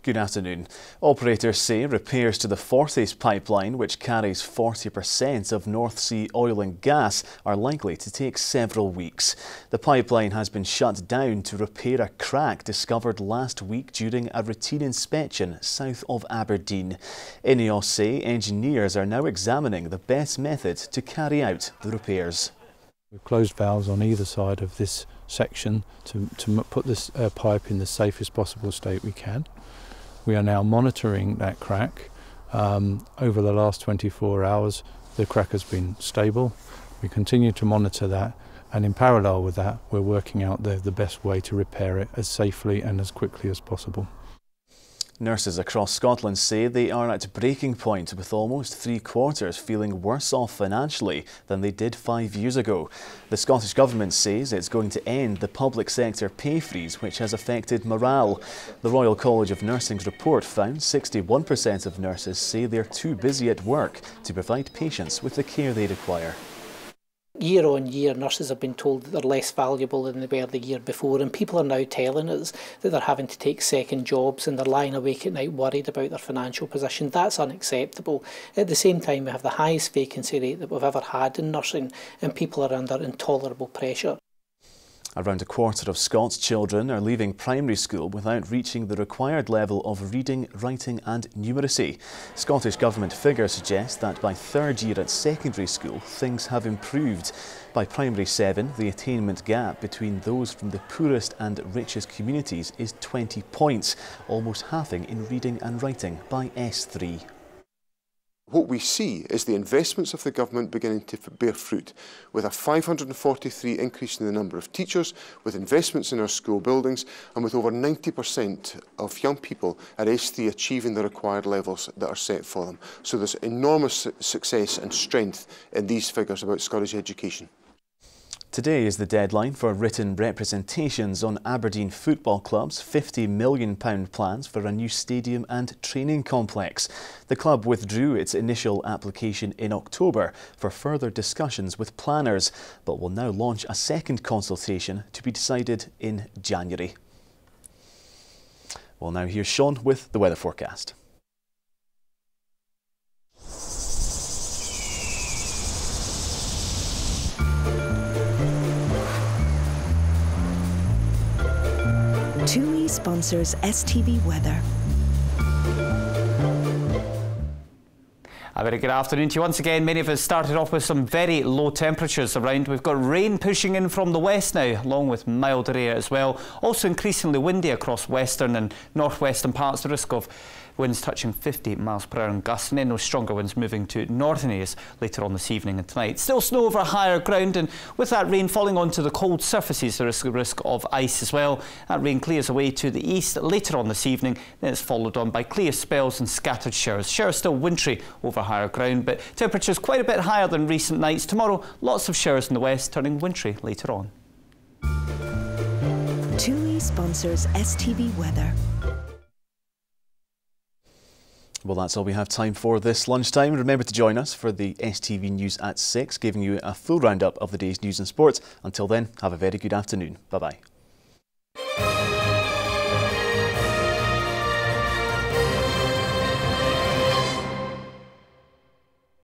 Good afternoon. Operators say repairs to the Forties pipeline, which carries 40% of North Sea oil and gas, are likely to take several weeks. The pipeline has been shut down to repair a crack discovered last week during a routine inspection south of Aberdeen. INEOS say engineers are now examining the best method to carry out the repairs. We've closed valves on either side of this section to put this pipe in the safest possible state we can. We are now monitoring that crack. Over the last 24 hours, the crack has been stable. We continue to monitor that, and in parallel with that, we're working out the best way to repair it as safely and as quickly as possible. Nurses across Scotland say they are at breaking point, with almost 3/4 feeling worse off financially than they did 5 years ago. The Scottish Government says it's going to end the public sector pay freeze, which has affected morale. The Royal College of Nursing's report found 61% of nurses say they're too busy at work to provide patients with the care they require. Year on year, nurses have been told that they're less valuable than they were the year before, and people are now telling us that they're having to take second jobs and they're lying awake at night worried about their financial position. That's unacceptable. At the same time, we have the highest vacancy rate that we've ever had in nursing, and people are under intolerable pressure. Around 1/4 of Scots children are leaving primary school without reaching the required level of reading, writing and numeracy. Scottish Government figures suggest that by third year at secondary school, things have improved. By primary 7, the attainment gap between those from the poorest and richest communities is 20 points, almost halving in reading and writing by S3. What we see is the investments of the government beginning to bear fruit, with a 543 increase in the number of teachers, with investments in our school buildings, and with over 90% of young people at S3 achieving the required levels that are set for them. So there's enormous success and strength in these figures about Scottish education. Today is the deadline for written representations on Aberdeen Football Club's £50 million plans for a new stadium and training complex. The club withdrew its initial application in October for further discussions with planners, but will now launch a second consultation to be decided in January. Well, now here's Sean with the weather forecast. TUI sponsors STV Weather. A very good afternoon to you once again. Many of us started off with some very low temperatures around. We've got rain pushing in from the west now, along with milder air as well. Also increasingly windy across western and northwestern parts. The risk of winds touching 50 miles per hour and gusts, and then those stronger winds moving to northern areas later on this evening and tonight. Still snow over higher ground, and with that rain falling onto the cold surfaces, there is the risk of ice as well. That rain clears away to the east later on this evening, then it's followed on by clear spells and scattered showers. Showers still wintry over higher ground, but temperatures quite a bit higher than recent nights. Tomorrow, lots of showers in the west, turning wintry later on. TUI sponsors STV Weather. Well, that's all we have time for this lunchtime. Remember to join us for the STV News at 6, giving you a full roundup of the day's news and sports. Until then, have a very good afternoon. Bye-bye.